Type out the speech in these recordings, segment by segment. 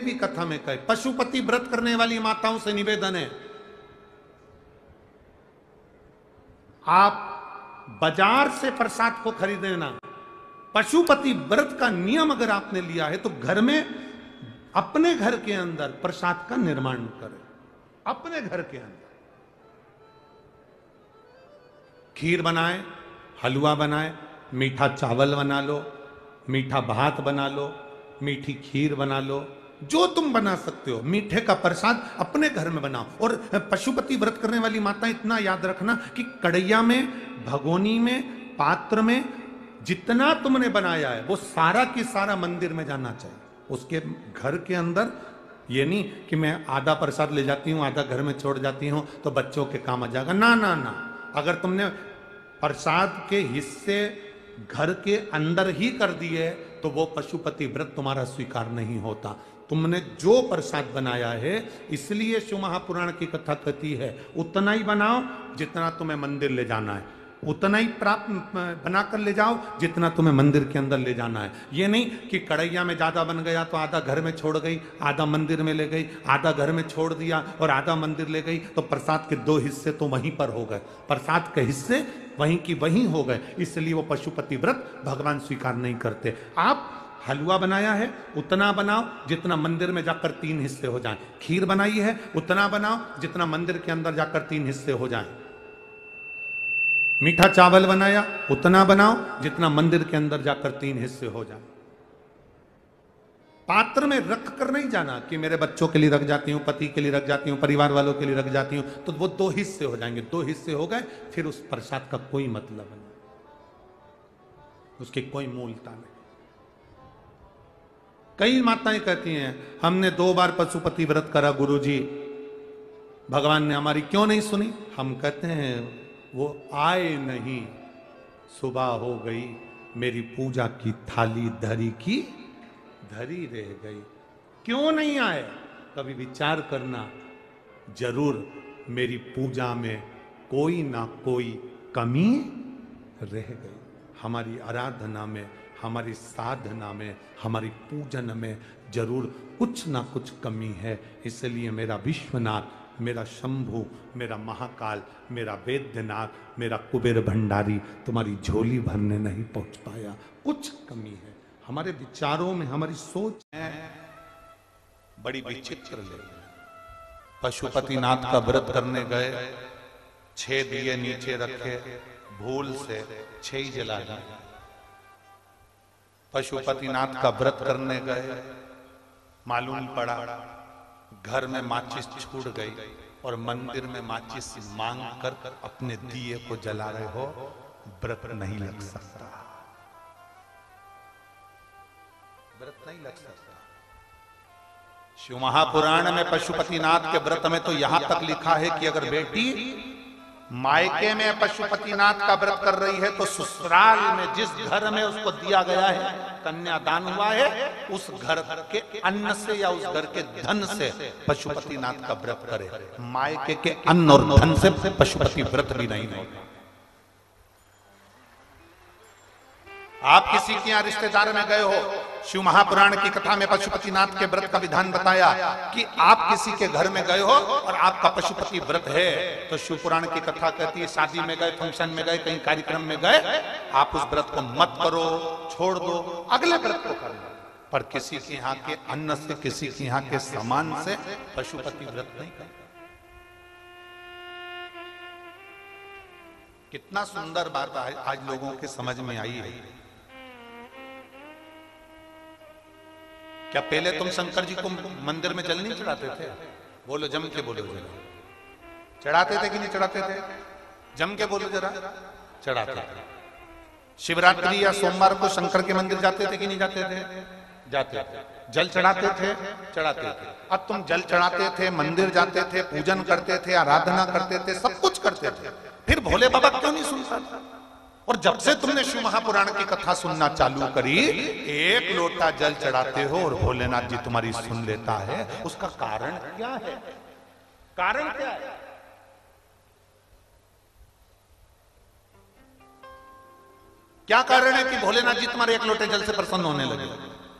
भी कथा में कहे, पशुपति व्रत करने वाली माताओं से निवेदन है, आप बाजार से प्रसाद को खरीदना। पशुपति व्रत का नियम अगर आपने लिया है तो घर में, अपने घर के अंदर प्रसाद का निर्माण करें। अपने घर के अंदर खीर बनाए, हलवा बनाए, मीठा चावल बना लो, मीठा भात बना लो, मीठी खीर बना लो, जो तुम बना सकते हो। मीठे का प्रसाद अपने घर में बनाओ। और पशुपति व्रत करने वाली माता इतना याद रखना कि कढ़ैया में, भगोनी में, पात्र में जितना तुमने बनाया है वो सारा की सारा मंदिर में जाना चाहिए। उसके घर के अंदर ये नहीं कि मैं आधा प्रसाद ले जाती हूँ, आधा घर में छोड़ जाती हूँ तो बच्चों के काम आ जाएगा। ना ना ना, अगर तुमने प्रसाद के हिस्से घर के अंदर ही कर दिए तो वो पशुपति व्रत तुम्हारा स्वीकार नहीं होता। तुमने जो प्रसाद बनाया है, इसलिए शिव महापुराण की कथा कहती है उतना ही बनाओ जितना तुम्हें मंदिर ले जाना है, उतना ही प्राप्त बनाकर ले जाओ जितना तुम्हें मंदिर के अंदर ले जाना है। ये नहीं कि कढ़ैया में ज्यादा बन गया तो आधा घर में छोड़ गई, आधा मंदिर में ले गई, आधा घर में छोड़ दिया और आधा मंदिर ले गई, तो प्रसाद के दो हिस्से तो वहीं पर हो गए, प्रसाद के हिस्से वहीं की वहीं हो गए। इसलिए वो पशुपति व्रत भगवान स्वीकार नहीं करते। आप हलवा बनाया है उतना बनाओ जितना मंदिर में जाकर 3 हिस्से हो जाएं। खीर बनाई है उतना बनाओ जितना मंदिर के अंदर जाकर 3 हिस्से हो जाएं। मीठा चावल बनाया उतना बनाओ जितना मंदिर के अंदर जाकर 3 हिस्से हो जाए। पात्र में रख कर नहीं जाना कि मेरे बच्चों के लिए रख जाती हूं, पति के लिए रख जाती हूं, परिवार वालों के लिए रख जाती हूं, तो वो 2 हिस्से हो जाएंगे। 2 हिस्से हो गए, फिर उस प्रसाद का कोई मतलब नहीं, उसकी कोई मूलता नहीं। कई माताएं कहती हैं हमने 2 बार पशुपति व्रत करा गुरुजी, भगवान ने हमारी क्यों नहीं सुनी। हम कहते हैं वो आए नहीं, सुबह हो गई, मेरी पूजा की थाली धरी की धरी रह गई। क्यों नहीं आए, कभी विचार करना, जरूर मेरी पूजा में कोई ना कोई कमी रह गई। हमारी आराधना में, हमारी साधना में, हमारी पूजन में जरूर कुछ ना कुछ कमी है। इसलिए मेरा विश्वनाथ, मेरा शंभु, मेरा महाकाल, मेरा वैद्यनाथ, मेरा कुबेर भंडारी तुम्हारी झोली भरने नहीं पहुंच पाया, कुछ कमी है। हमारे विचारों में, हमारी सोच है बड़ी विचित्र ले। पशुपतिनाथ का व्रत करने गए, 6 दिए नीचे रखे, भूल से 6 ही जला दिए। पशुपतिनाथ का व्रत करने गए, मालूम पड़ा घर में माचिस छूट गई और मंदिर में माचिस मांग कर अपने दिए को जला रहे हो, व्रत नहीं लग सकता, व्रत नहीं लग सकता। शिव महापुराण में पशुपतिनाथ के व्रत में तो यहां तक लिखा है कि अगर बेटी मायके में पशुपतिनाथ का व्रत कर रही है तो ससुराल में जिस घर में उसको दिया गया है, कन्यादान हुआ है, उस घर के अन्न से या उस घर के धन से पशुपतिनाथ का व्रत करे। मायके के अन्न और धन से पशुपति व्रत भी नहीं होगा। आप किसी के यहाँ रिश्तेदार में गए हो, शिव महापुराण की कथा में पशुपतिनाथ के व्रत का विधान बताया कि आप किसी के घर में गए हो और आपका पशुपति व्रत है, तो शिव पुराण की कथा कहती है शादी में गए, फंक्शन में गए, कहीं कार्यक्रम में गए, आप उस व्रत को मत करो, छोड़ दो, अगले व्रत को करना। पर किसी के यहाँ के अन्न से, किसी के यहाँ के सामान से पशुपति व्रत नहीं करना। कितना सुंदर बात आज लोगों के समझ में आई है। क्या पहले तुम शंकर जी को मंदिर में जल नहीं चढ़ाते थे? बोलो जम के, बोलो जरा, चढ़ाते थे कि नहीं चढ़ाते थे? जम के बोलो जरा, चढ़ाते थे। शिवरात्रि या सोमवार को शंकर के मंदिर जाते थे कि नहीं जाते थे? जाते थे। जल चढ़ाते थे, चढ़ाते थे। अब तुम जल चढ़ाते थे, मंदिर जाते थे, पूजन करते थे, आराधना करते थे, सब कुछ करते थे, फिर भोले बाबा क्यों नहीं सुनता था? और जब से तुमने शिव महापुराण की कथा सुनना चालू करी, 1 लोटा जल चढ़ाते हो और भोलेनाथ जी तुम्हारी सुन लेता है। उसका कारण क्या है? कारण क्या है? क्या कारण है कि भोलेनाथ जी तुम्हारे 1 लोटे जल से प्रसन्न होने लगे?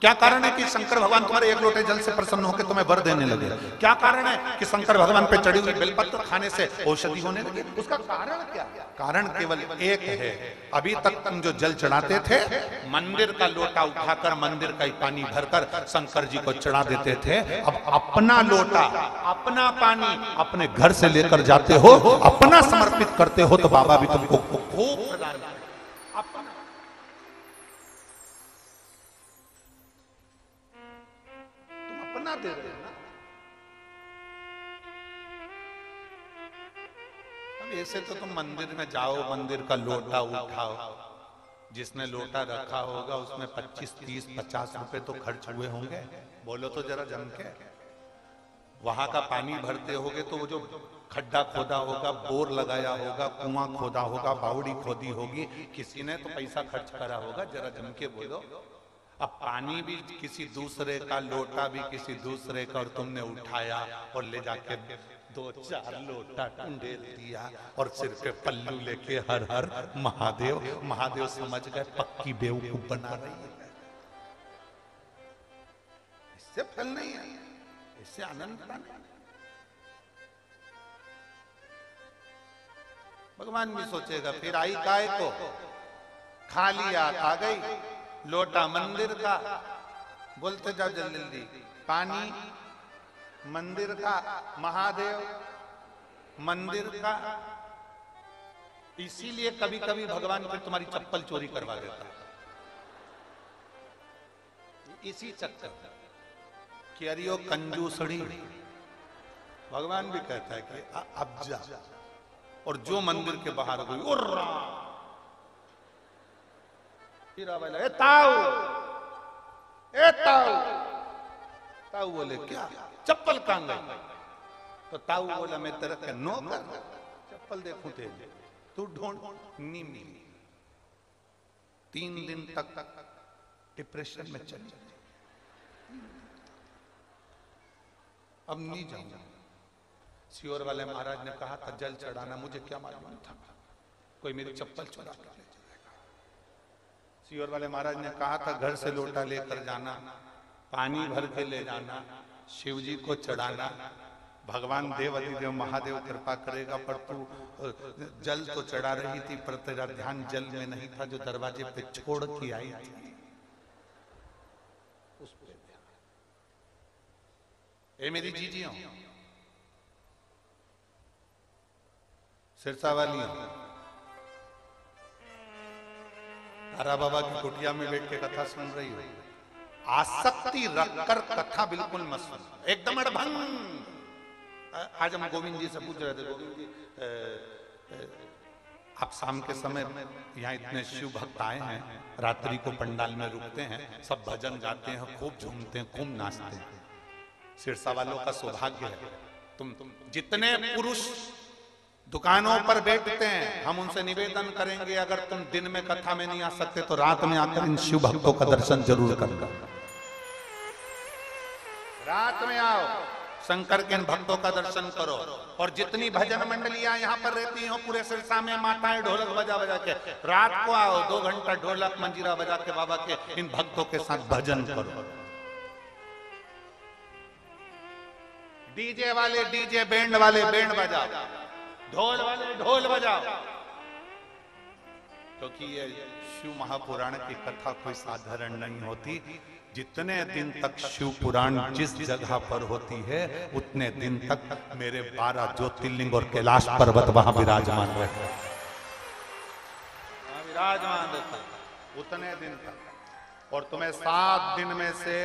क्या कारण है कि शंकर भगवान तुम्हारे एक लोटे जल से प्रसन्न होकर तुम्हें वर देने लगे? क्या कारण है कि शंकर भगवान पे चढ़ी हुई बेलपत्र खाने से औषधि होने लगी? उसका कारण क्या? कारण केवल एक है। अभी तक तुम जो जल चढ़ाते थे, मंदिर का लोटा उठाकर मंदिर का ही पानी भरकर शंकर जी को चढ़ा देते थे। अब अपना लोटा, अपना पानी अपने घर से लेकर जाते हो, अपना समर्पित करते हो, तो बाबा भी तुमको खूब प्रदान करें। अपना दे रहे हो ना। अब ऐसे तो तुम मंदिर में जाओ, मंदिर का लोटा उठाओ, जिसने लोटा रखा होगा उसमें 25, 30, 50 रुपए तो खर्च हुए होंगे। बोलो तो जरा जम के। वहां का पानी भरते होगे तो वो जो खड्डा खोदा होगा, बोर लगाया होगा, कुआं खोदा होगा, बावड़ी खोदी होगी, किसी ने तो पैसा खर्च करा होगा। जरा जम के बोलो। अब पानी भी किसी दूसरे का, लोटा भी किसी दूसरे का, और तुमने उठाया और ले जाके 2-4 लोटा टंडेल दिया और सिर पे पल्लू लेके हर हर महादेव। महादेव समझ गए पक्की बेवकूफ बना रही है। इससे फल नहीं है, इससे आनंद नहीं। भगवान भी सोचेगा फिर आई काय को, खाली आ गई, लोटा मंदिर का, बोलते जाओ जल्दी जल्दी, पानी मंदिर का, महादेव मंदिर का। इसीलिए कभी कभी भगवान फिर तुम्हारी चप्पल चोरी करवा देता है, इसी चक्कर कि अरे यो कंजूसड़ी। भगवान भी कहता है कि अब जा, और जो मंदिर के बाहर गई उर्रा, ए ताऊ, ए ताऊ। ताऊ बोले क्या, चप्पल कहां गई? तो ताऊ बोला मैं तेरा क्या नौकर, चप्पल देखूं तेरे, तू ढूंढ। नहीं मिली। 3 दिन तक डिप्रेशन में चली। अब नहीं जाऊंगा। सियोर वाले महाराज ने कहा था जल चढ़ाना, मुझे क्या मालूम था कोई मेरी चप्पल चुरा कर ले जाएगा। सियोर वाले महाराज ने कहा था घर से लोटा लेकर जाना, पानी भर के ले जाना, शिव जी को चढ़ाना, भगवान देव अधिदेव महादेव कृपा करेगा। पर तू जल तो चढ़ा रही थी, पर तेरा ध्यान जल में नहीं था जो दरवाजे पे छोड़ के आई थी, उस पे ध्यान। ए मेरी जीजियों, सिरसा वाली, तारा बाबा की कुटिया में बैठ के कथा सुन रही हो, आसक्ति रखकर कथा बिल्कुल मत सुन, एकदम अड़भंग। आज हम गोविंद जी से पूछ रहे थे, गोविंद जी आप शाम के समय यहाँ इतने शिव भक्त आए हैं, रात्रि को पंडाल में रुकते हैं, सब भजन गाते हैं, खूब झूमते हैं, खूब नाचते हैं। सिरसा वालों का सौभाग्य है, तुम जितने पुरुष दुकानों पर बैठते हैं, हम उनसे निवेदन करेंगे अगर तुम दिन में कथा में नहीं आ सकते तो रात में आकर इन शिव भक्तों का दर्शन जरूर करना। रात में आओ, शंकर के इन भक्तों का दर्शन करो। और जितनी भजन मंडलियां यहाँ पर रहती हो पूरे सिरसा में, माताएं ढोलक बजा बजा के, रात को आओ, 2 घंटा ढोलक मंजीरा बजा के बाबा के इन भक्तों के साथ भजन करो। डीजे वाले डीजे, बैंड वाले बैंड बजाओ, ढोल वाले ढोल बजाओ, क्योंकि ये शिव महापुराण की कथा कोई साधारण नहीं होती। जितने दिन तक शिव पुराण जिस जगह पर होती है, उतने दिन तक मेरे 12 ज्योतिर्लिंग और कैलाश पर्वत वहां विराजमान रहते हैं, विराजमान रहता है उतने दिन तक। और तुम्हें 7 दिन में से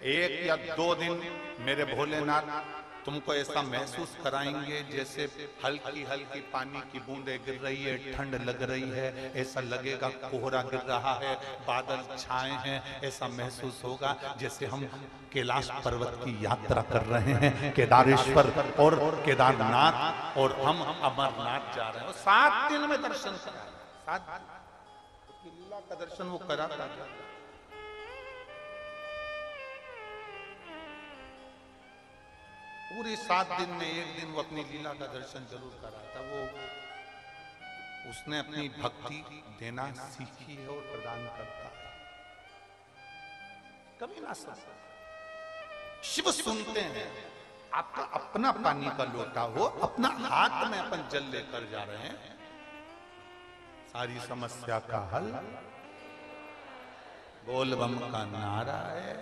1 या 2 दिन मेरे भोलेनाथ तुमको ऐसा महसूस कराएंगे जैसे हल्की हल्की पानी की बूंदें गिर रही है, ठंड लग रही है, ऐसा लगेगा कोहरा गिर रहा है, बादल छाए हैं, ऐसा महसूस होगा जैसे हम कैलाश पर्वत की यात्रा कर रहे हैं, केदारेश्वर और केदारनाथ, और हम अमरनाथ जा रहे हैं। 7 दिन में दर्शन करा, 7 लीला का दर्शन वो करा था। पूरी 7 दिन में 1 दिन वो अपनी लीला का दर्शन जरूर करा था। वो उसने अपनी भक्ति देना सीखी है और प्रदान करता है। कभी ना सुनते। शिव सुनते हैं। आपका अपना पानी का लोटा हो, अपना हाथ में अपन जल लेकर जा रहे हैं, सारी समस्या का हल बोल बम का नारा है।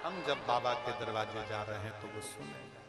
हम जब बाबा के दरवाजे जा रहे हैं तो वो सुनेगा।